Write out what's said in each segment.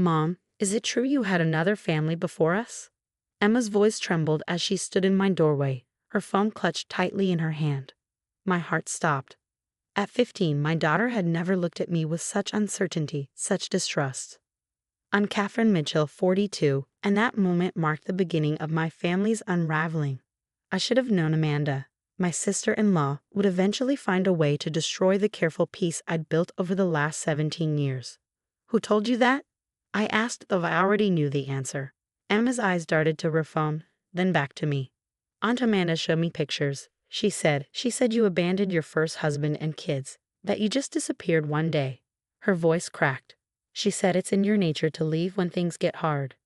Mom, is it true you had another family before us? Emma's voice trembled as she stood in my doorway, her phone clutched tightly in her hand. My heart stopped. At 15, my daughter had never looked at me with such uncertainty, such distrust. I'm Catherine Mitchell, 42, and that moment marked the beginning of my family's unraveling. I should have known Amanda, my sister-in-law, would eventually find a way to destroy the careful peace I'd built over the last 17 years. Who told you that? I asked, though I already knew the answer. Emma's eyes darted to her phone, then back to me. Aunt Amanda showed me pictures. She said you abandoned your first husband and kids, that you just disappeared one day. Her voice cracked. She said it's in your nature to leave when things get hard.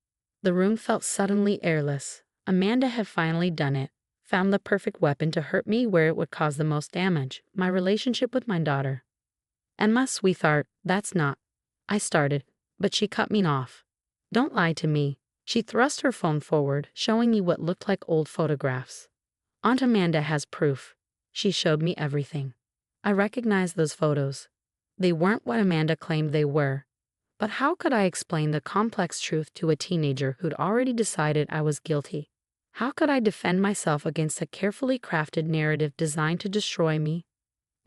The room felt suddenly airless. Amanda had finally done it, found the perfect weapon to hurt me where it would cause the most damage, my relationship with my daughter. Emma, sweetheart, that's not. I started, but she cut me off. Don't lie to me. She thrust her phone forward, showing me what looked like old photographs. Aunt Amanda has proof. She showed me everything. I recognized those photos. They weren't what Amanda claimed they were. But how could I explain the complex truth to a teenager who'd already decided I was guilty? How could I defend myself against a carefully crafted narrative designed to destroy me?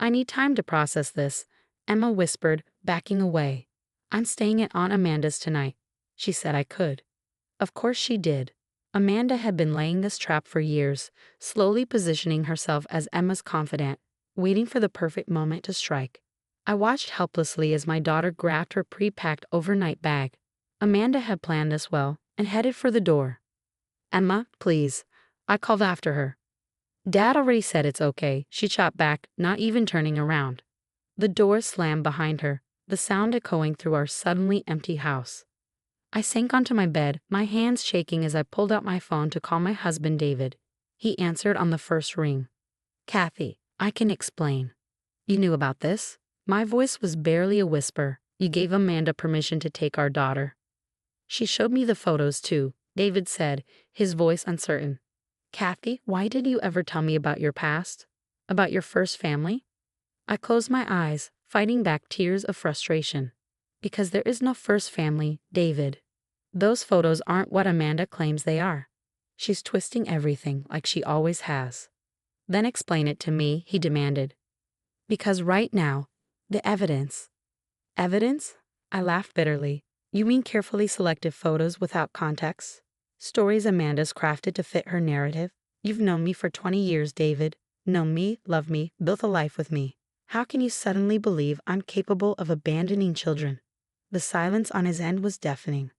I need time to process this, Emma whispered, backing away. I'm staying at Aunt Amanda's tonight. She said I could. Of course she did. Amanda had been laying this trap for years, slowly positioning herself as Emma's confidant, waiting for the perfect moment to strike. I watched helplessly as my daughter grabbed her pre-packed overnight bag. Amanda had planned this well and headed for the door. Emma, please. I called after her. Dad already said it's okay, she shot back, not even turning around. The door slammed behind her, the sound echoing through our suddenly empty house. I sank onto my bed, my hands shaking as I pulled out my phone to call my husband David. He answered on the first ring. Kathy, I can explain. You knew about this? My voice was barely a whisper. You gave Amanda permission to take our daughter. She showed me the photos too, David said, his voice uncertain. Kathy, why did you ever tell me about your past? About your first family? I closed my eyes, fighting back tears of frustration. Because there is no first family, David. Those photos aren't what Amanda claims they are. She's twisting everything like she always has. Then explain it to me, he demanded. Because right now, the evidence. Evidence? I laughed bitterly. You mean carefully selected photos without context? Stories Amanda's crafted to fit her narrative? You've known me for 20 years, David. Known me, loved me, built a life with me. How can you suddenly believe I'm capable of abandoning children? The silence on his end was deafening.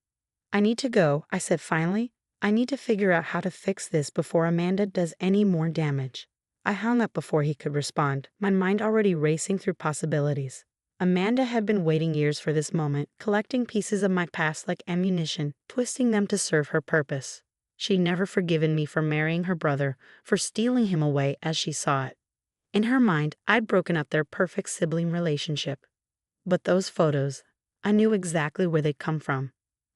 I need to go, I said finally. I need to figure out how to fix this before Amanda does any more damage. I hung up before he could respond, my mind already racing through possibilities. Amanda had been waiting years for this moment, collecting pieces of my past like ammunition, twisting them to serve her purpose. She'd never forgiven me for marrying her brother, for stealing him away as she saw it. In her mind, I'd broken up their perfect sibling relationship. But those photos, I knew exactly where they'd come from.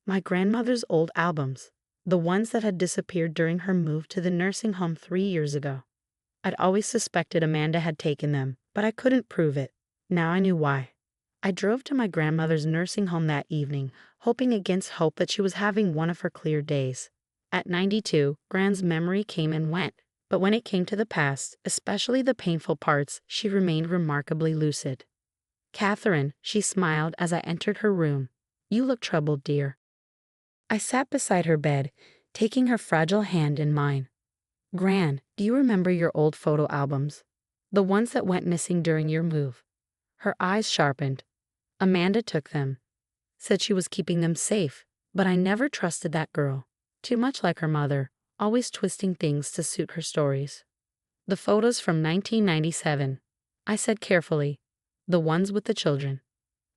My grandmother's old albums, the ones that had disappeared during her move to the nursing home 3 years ago. I'd always suspected Amanda had taken them, but I couldn't prove it. Now I knew why. I drove to my grandmother's nursing home that evening, hoping against hope that she was having one of her clear days. At 92, Gran's memory came and went, but when it came to the past, especially the painful parts, she remained remarkably lucid. Catherine, she smiled as I entered her room. You look troubled, dear. I sat beside her bed, taking her fragile hand in mine. Gran, do you remember your old photo albums? The ones that went missing during your move? Her eyes sharpened. Amanda took them. Said she was keeping them safe, but I never trusted that girl. Too much like her mother, always twisting things to suit her stories. The photos from 1997. I said carefully. The ones with the children.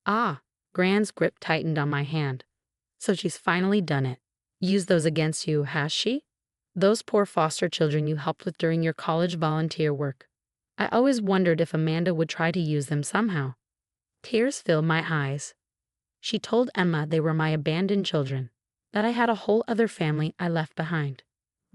Ah, Gran's grip tightened on my hand. So she's finally done it. Used those against you, has she? Those poor foster children you helped with during your college volunteer work. I always wondered if Amanda would try to use them somehow. Tears filled my eyes. She told Emma they were my abandoned children, that I had a whole other family I left behind.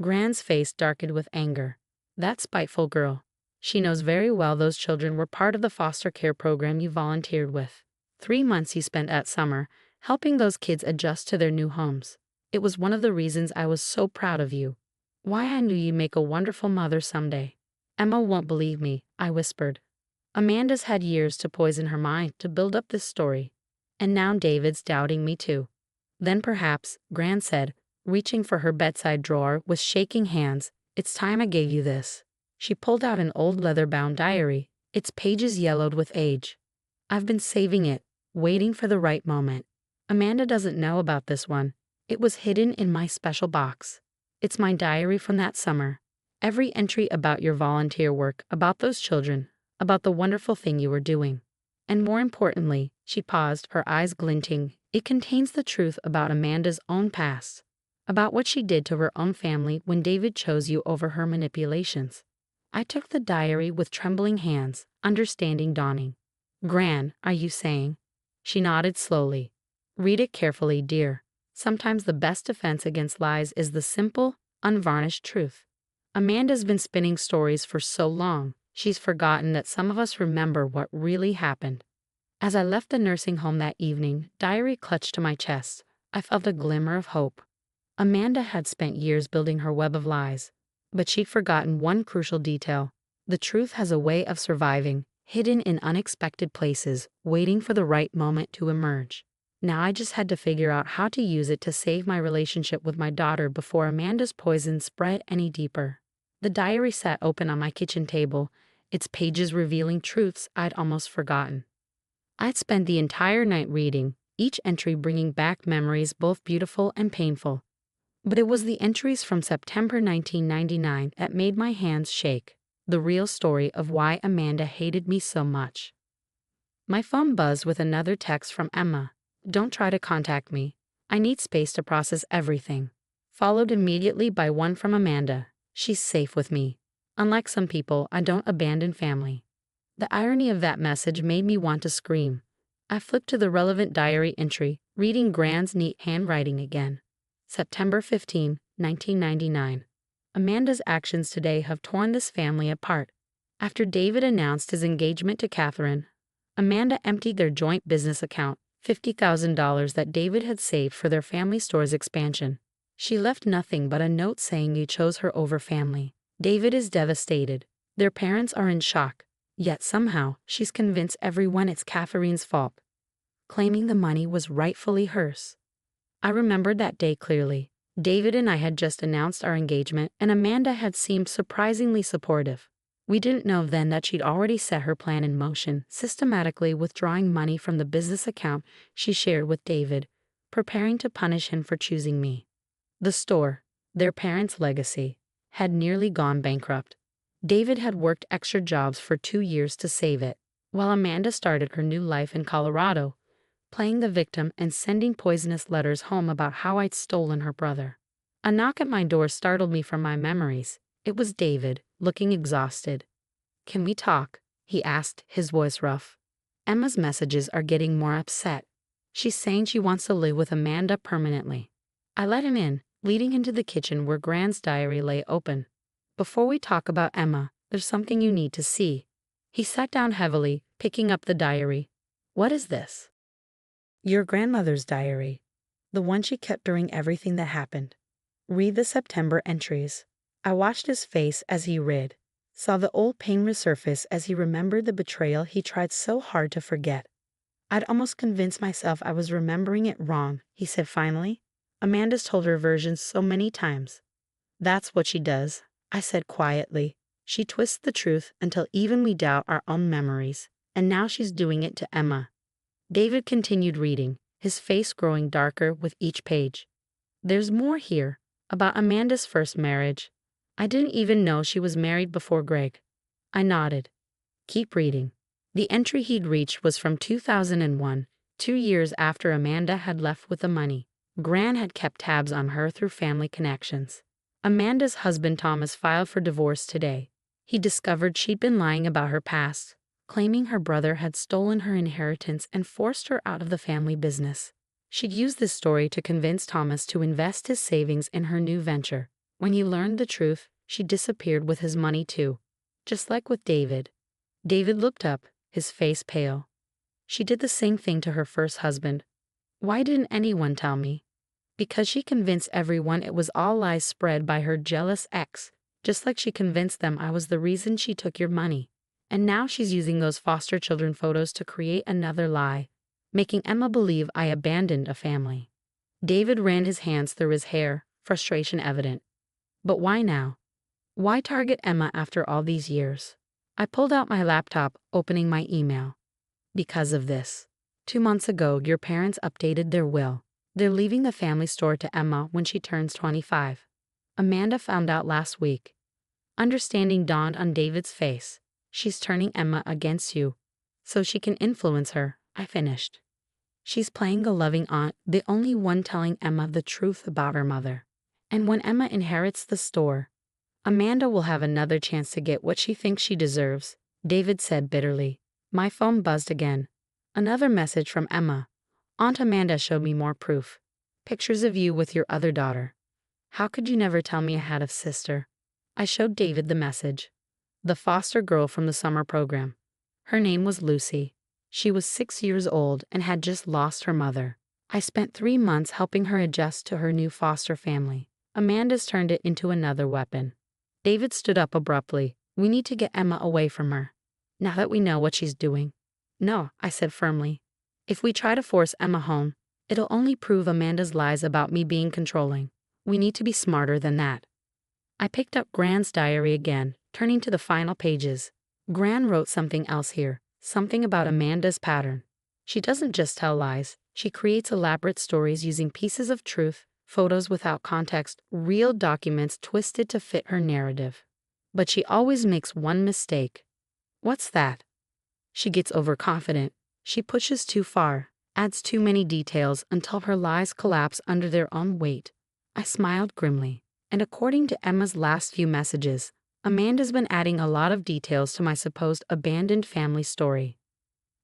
Gran's face darkened with anger. That spiteful girl. She knows very well those children were part of the foster care program you volunteered with. 3 months you spent that summer, helping those kids adjust to their new homes. It was one of the reasons I was so proud of you. Why I knew you'd make a wonderful mother someday. Emma won't believe me, I whispered. Amanda's had years to poison her mind to build up this story. And now David's doubting me too. Then perhaps, Gran said, reaching for her bedside drawer with shaking hands, it's time I gave you this. She pulled out an old leather-bound diary, its pages yellowed with age. I've been saving it, waiting for the right moment. Amanda doesn't know about this one. It was hidden in my special box. It's my diary from that summer. Every entry about your volunteer work, about those children, about the wonderful thing you were doing. And more importantly, she paused, her eyes glinting, it contains the truth about Amanda's own past, about what she did to her own family when David chose you over her manipulations. I took the diary with trembling hands, understanding dawning. Gran, are you saying? She nodded slowly. Read it carefully, dear. Sometimes the best defense against lies is the simple, unvarnished truth. Amanda's been spinning stories for so long, she's forgotten that some of us remember what really happened. As I left the nursing home that evening, diary clutched to my chest, I felt a glimmer of hope. Amanda had spent years building her web of lies, but she'd forgotten one crucial detail. The truth has a way of surviving, hidden in unexpected places, waiting for the right moment to emerge. Now I just had to figure out how to use it to save my relationship with my daughter before Amanda's poison spread any deeper. The diary sat open on my kitchen table, its pages revealing truths I'd almost forgotten. I'd spent the entire night reading, each entry bringing back memories both beautiful and painful. But it was the entries from September 1999 that made my hands shake, the real story of why Amanda hated me so much. My phone buzzed with another text from Emma. Don't try to contact me. I need space to process everything. Followed immediately by one from Amanda. She's safe with me. Unlike some people, I don't abandon family. The irony of that message made me want to scream. I flipped to the relevant diary entry, reading Gran's neat handwriting again. September 15, 1999. Amanda's actions today have torn this family apart. After David announced his engagement to Catherine, Amanda emptied their joint business account, $50,000 that David had saved for their family store's expansion. She left nothing but a note saying you chose her over family. David is devastated. Their parents are in shock. Yet somehow, she's convinced everyone it's Catherine's fault, claiming the money was rightfully hers. I remembered that day clearly. David and I had just announced our engagement, and Amanda had seemed surprisingly supportive. We didn't know then that she'd already set her plan in motion, systematically withdrawing money from the business account she shared with David, preparing to punish him for choosing me. The store, their parents' legacy, had nearly gone bankrupt. David had worked extra jobs for 2 years to save it, while Amanda started her new life in Colorado, playing the victim and sending poisonous letters home about how I'd stolen her brother. A knock at my door startled me from my memories. It was David, looking exhausted. "Can we talk?" he asked, his voice rough. "Emma's messages are getting more upset. She's saying she wants to live with Amanda permanently." I let him in, leading him to the kitchen where Gran's diary lay open. "Before we talk about Emma, there's something you need to see." He sat down heavily, picking up the diary. "What is this?" "Your grandmother's diary. The one she kept during everything that happened. Read the September entries." I watched his face as he read, saw the old pain resurface as he remembered the betrayal he tried so hard to forget. "I'd almost convinced myself I was remembering it wrong," he said finally. "Amanda's told her version so many times." "That's what she does," I said quietly. "She twists the truth until even we doubt our own memories, and now she's doing it to Emma." David continued reading, his face growing darker with each page. "There's more here, about Amanda's first marriage. I didn't even know she was married before Greg." I nodded. "Keep reading." The entry he'd reached was from 2001, 2 years after Amanda had left with the money. Gran had kept tabs on her through family connections. Amanda's husband Thomas filed for divorce today. He discovered she'd been lying about her past, claiming her brother had stolen her inheritance and forced her out of the family business. She'd used this story to convince Thomas to invest his savings in her new venture. When he learned the truth, she disappeared with his money too. Just like with David. David looked up, his face pale. "She did the same thing to her first husband. Why didn't anyone tell me? Because she convinced everyone it was all lies spread by her jealous ex, just like she convinced them I was the reason she took your money. And now she's using those foster children photos to create another lie, making Emma believe I abandoned a family. David ran his hands through his hair, frustration evident. But why now? Why target Emma after all these years? I pulled out my laptop, opening my email. Because of this. 2 months ago, your parents updated their will. They're leaving the family store to Emma when she turns 25. Amanda found out last week. Understanding dawned on David's face. She's turning Emma against you, so she can influence her, I finished. She's playing the loving aunt, the only one telling Emma the truth about her mother. And when Emma inherits the store, Amanda will have another chance to get what she thinks she deserves, David said bitterly. My phone buzzed again. Another message from Emma. Aunt Amanda showed me more proof. Pictures of you with your other daughter. How could you never tell me I had a sister? I showed David the message. The foster girl from the summer program. Her name was Lucy. She was 6 years old and had just lost her mother. I spent 3 months helping her adjust to her new foster family. Amanda's turned it into another weapon. David stood up abruptly. We need to get Emma away from her. Now that we know what she's doing. No, I said firmly. If we try to force Emma home, it'll only prove Amanda's lies about me being controlling. We need to be smarter than that. I picked up Gran's diary again, turning to the final pages. Gran wrote something else here, something about Amanda's pattern. She doesn't just tell lies, she creates elaborate stories using pieces of truth, photos without context, real documents twisted to fit her narrative. But she always makes one mistake. What's that? She gets overconfident. She pushes too far, adds too many details until her lies collapse under their own weight. I smiled grimly. And according to Emma's last few messages, Amanda's been adding a lot of details to my supposed abandoned family story.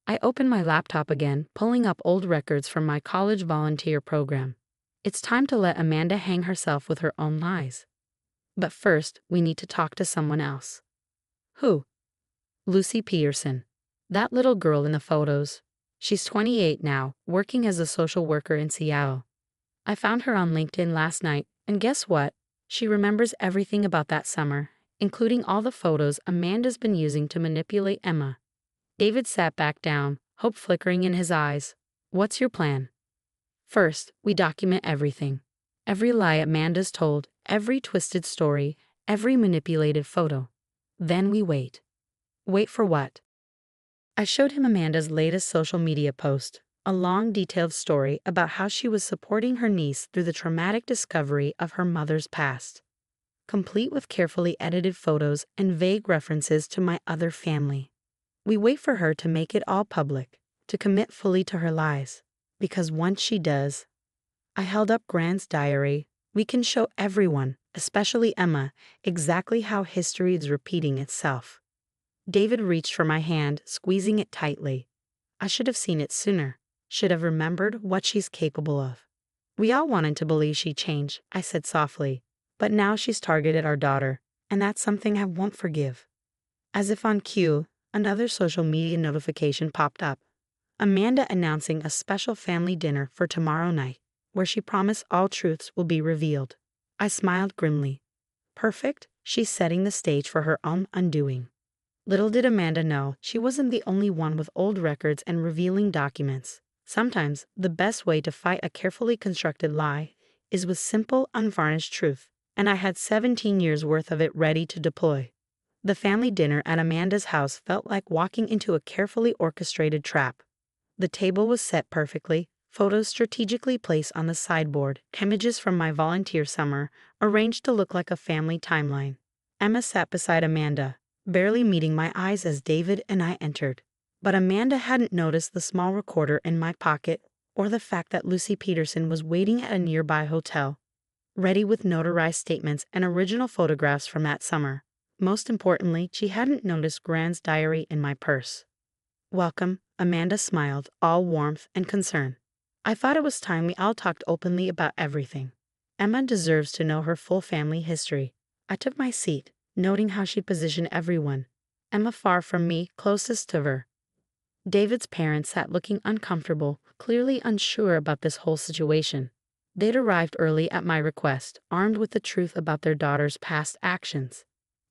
I opened my laptop again, pulling up old records from my college volunteer program. It's time to let Amanda hang herself with her own lies. But first, we need to talk to someone else. Who? Lucy Peterson. That little girl in the photos. She's 28 now, working as a social worker in Seattle. I found her on LinkedIn last night, and guess what? She remembers everything about that summer, including all the photos Amanda's been using to manipulate Emma. David sat back down, hope flickering in his eyes. What's your plan? First, we document everything. Every lie Amanda's told, every twisted story, every manipulated photo. Then we wait. Wait for what? I showed him Amanda's latest social media post, a long detailed story about how she was supporting her niece through the traumatic discovery of her mother's past, complete with carefully edited photos and vague references to my other family. We wait for her to make it all public, to commit fully to her lies, because once she does, I held up Gran's diary, we can show everyone, especially Emma, exactly how history is repeating itself. David reached for my hand, squeezing it tightly. I should have seen it sooner, should have remembered what she's capable of. We all wanted to believe she changed, I said softly, but now she's targeted our daughter, and that's something I won't forgive. As if on cue, another social media notification popped up. Amanda announcing a special family dinner for tomorrow night, where she promised all truths will be revealed. I smiled grimly. Perfect, she's setting the stage for her own undoing. Little did Amanda know she wasn't the only one with old records and revealing documents. Sometimes, the best way to fight a carefully constructed lie is with simple, unvarnished truth, and I had 17 years worth of it ready to deploy. The family dinner at Amanda's house felt like walking into a carefully orchestrated trap. The table was set perfectly, photos strategically placed on the sideboard, images from my volunteer summer, arranged to look like a family timeline. Emma sat beside Amanda, barely meeting my eyes as David and I entered. But Amanda hadn't noticed the small recorder in my pocket or the fact that Lucy Peterson was waiting at a nearby hotel, ready with notarized statements and original photographs from that summer. Most importantly, she hadn't noticed Gran's diary in my purse. Welcome, Amanda smiled, all warmth and concern. I thought it was time we all talked openly about everything. Emma deserves to know her full family history. I took my seat, noting how she positioned everyone. Emma far from me, closest to her. David's parents sat looking uncomfortable, clearly unsure about this whole situation. They'd arrived early at my request, armed with the truth about their daughter's past actions.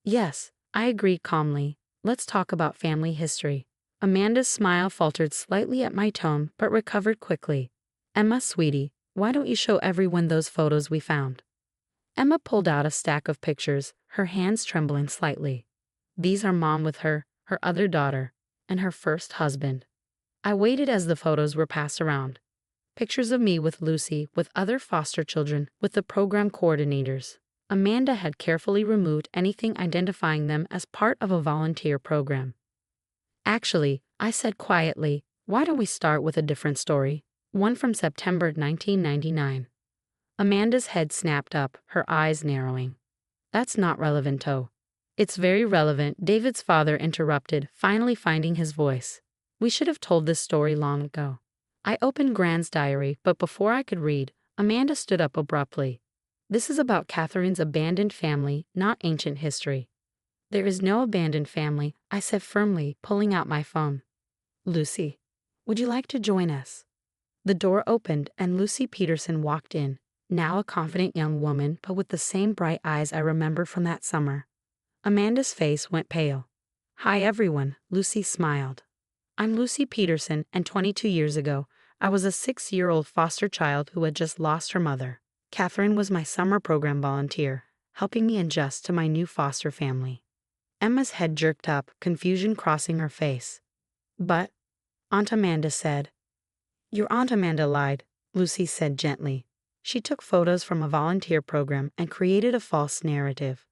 Yes, I agreed calmly. Let's talk about family history. Amanda's smile faltered slightly at my tone, but recovered quickly. Emma, sweetie, why don't you show everyone those photos we found? Emma pulled out a stack of pictures, her hands trembling slightly. These are Mom with her other daughter, and her first husband. I waited as the photos were passed around. Pictures of me with Lucy, with other foster children, with the program coordinators. Amanda had carefully removed anything identifying them as part of a volunteer program. Actually, I said quietly, why don't we start with a different story? One from September 1999. Amanda's head snapped up, her eyes narrowing. That's not relevant, though. It's very relevant, David's father interrupted, finally finding his voice. We should have told this story long ago. I opened Grant's diary, but before I could read, Amanda stood up abruptly. This is about Catherine's abandoned family, not ancient history. There is no abandoned family, I said firmly, pulling out my phone. Lucy, would you like to join us? The door opened and Lucy Peterson walked in, now a confident young woman but with the same bright eyes I remembered from that summer. Amanda's face went pale. Hi everyone, Lucy smiled. I'm Lucy Peterson, and 22 years ago, I was a 6-year-old foster child who had just lost her mother. Catherine was my summer program volunteer, helping me adjust to my new foster family. Emma's head jerked up, confusion crossing her face. But, Aunt Amanda said. Your Aunt Amanda lied, Lucy said gently. She took photos from a volunteer program and created a false narrative.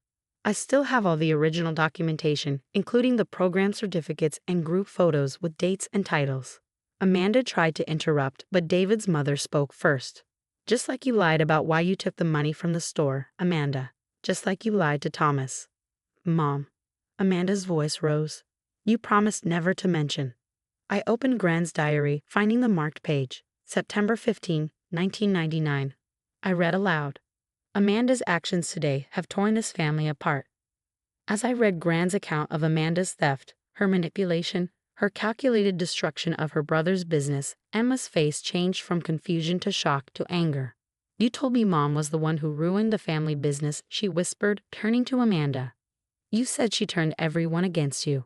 I still have all the original documentation, including the program certificates and group photos with dates and titles. Amanda tried to interrupt, but David's mother spoke first. Just like you lied about why you took the money from the store, Amanda. Just like you lied to Thomas. Mom. Amanda's voice rose. You promised never to mention. I opened Grant's diary, finding the marked page. September 15, 1999. I read aloud. Amanda's actions today have torn this family apart. As I read Grant's account of Amanda's theft, her manipulation, her calculated destruction of her brother's business, Emma's face changed from confusion to shock to anger. You told me Mom was the one who ruined the family business, she whispered, turning to Amanda. You said she turned everyone against you.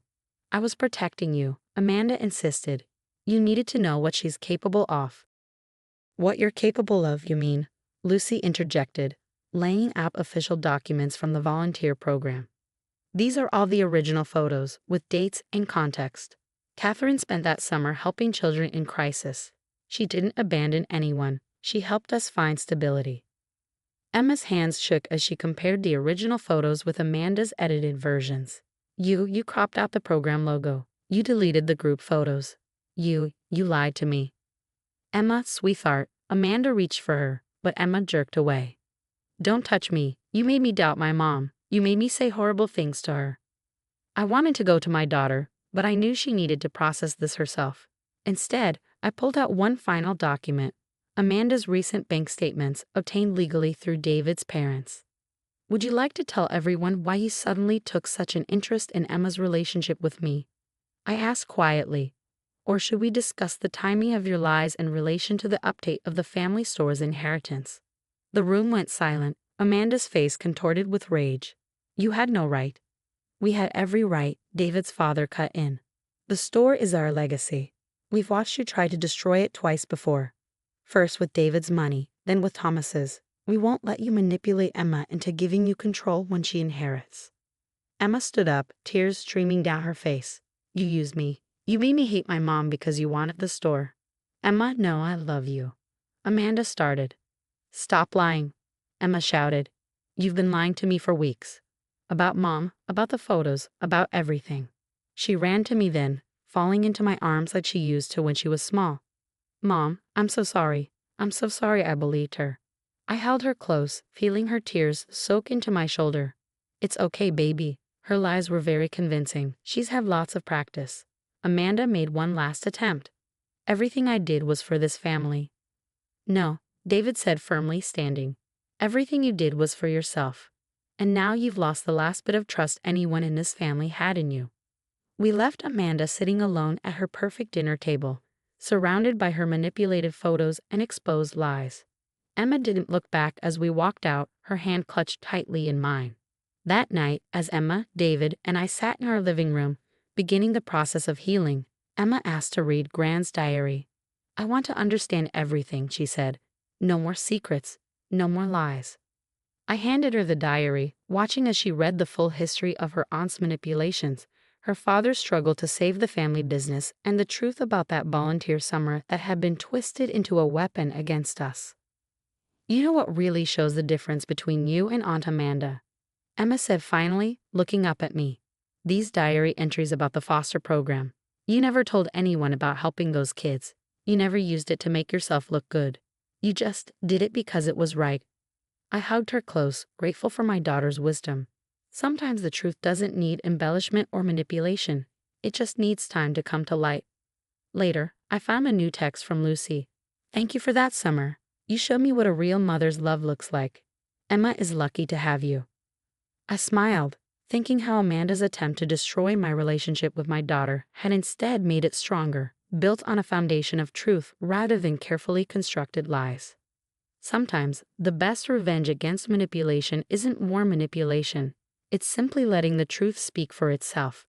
I was protecting you, Amanda insisted. You needed to know what she's capable of. What you're capable of, you mean? Lucy interjected, laying out official documents from the volunteer program. These are all the original photos, with dates and context. Catherine spent that summer helping children in crisis. She didn't abandon anyone. She helped us find stability. Emma's hands shook as she compared the original photos with Amanda's edited versions. You cropped out the program logo. You deleted the group photos. You lied to me. Emma, sweetheart, Amanda reached for her, but Emma jerked away. Don't touch me. You made me doubt my mom. You made me say horrible things to her. I wanted to go to my daughter, but I knew she needed to process this herself. Instead, I pulled out one final document, Amanda's recent bank statements obtained legally through David's parents. Would you like to tell everyone why you suddenly took such an interest in Emma's relationship with me? I asked quietly. Or should we discuss the timing of your lies in relation to the update of the family store's inheritance? The room went silent, Amanda's face contorted with rage. You had no right. We had every right, David's father cut in. The store is our legacy. We've watched you try to destroy it twice before. First with David's money, then with Thomas's. We won't let you manipulate Emma into giving you control when she inherits. Emma stood up, tears streaming down her face. You used me. You made me hate my mom because you wanted the store. Emma, no, I love you. Amanda started. Stop lying, Emma shouted. You've been lying to me for weeks. About Mom, about the photos, about everything. She ran to me then, falling into my arms like she used to when she was small. Mom, I'm so sorry. I'm so sorry I believed her. I held her close, feeling her tears soak into my shoulder. It's okay, baby. Her lies were very convincing. She's had lots of practice. Amanda made one last attempt. Everything I did was for this family. No, David said firmly, standing. Everything you did was for yourself. And now you've lost the last bit of trust anyone in this family had in you. We left Amanda sitting alone at her perfect dinner table, surrounded by her manipulated photos and exposed lies. Emma didn't look back as we walked out, her hand clutched tightly in mine. That night, as Emma, David, and I sat in our living room, beginning the process of healing, Emma asked to read Grant's diary. "I want to understand everything," she said. "No more secrets, no more lies." I handed her the diary, watching as she read the full history of her aunt's manipulations, her father's struggle to save the family business, and the truth about that volunteer summer that had been twisted into a weapon against us. "You know what really shows the difference between you and Aunt Amanda?" Emma said finally, looking up at me. "These diary entries about the foster program. You never told anyone about helping those kids. You never used it to make yourself look good. You just did it because it was right." I hugged her close, grateful for my daughter's wisdom. Sometimes the truth doesn't need embellishment or manipulation. It just needs time to come to light. Later, I found a new text from Lucy. "Thank you for that, Summer. You showed me what a real mother's love looks like. Emma is lucky to have you." I smiled, thinking how Amanda's attempt to destroy my relationship with my daughter had instead made it stronger, built on a foundation of truth rather than carefully constructed lies. Sometimes, the best revenge against manipulation isn't more manipulation. It's simply letting the truth speak for itself.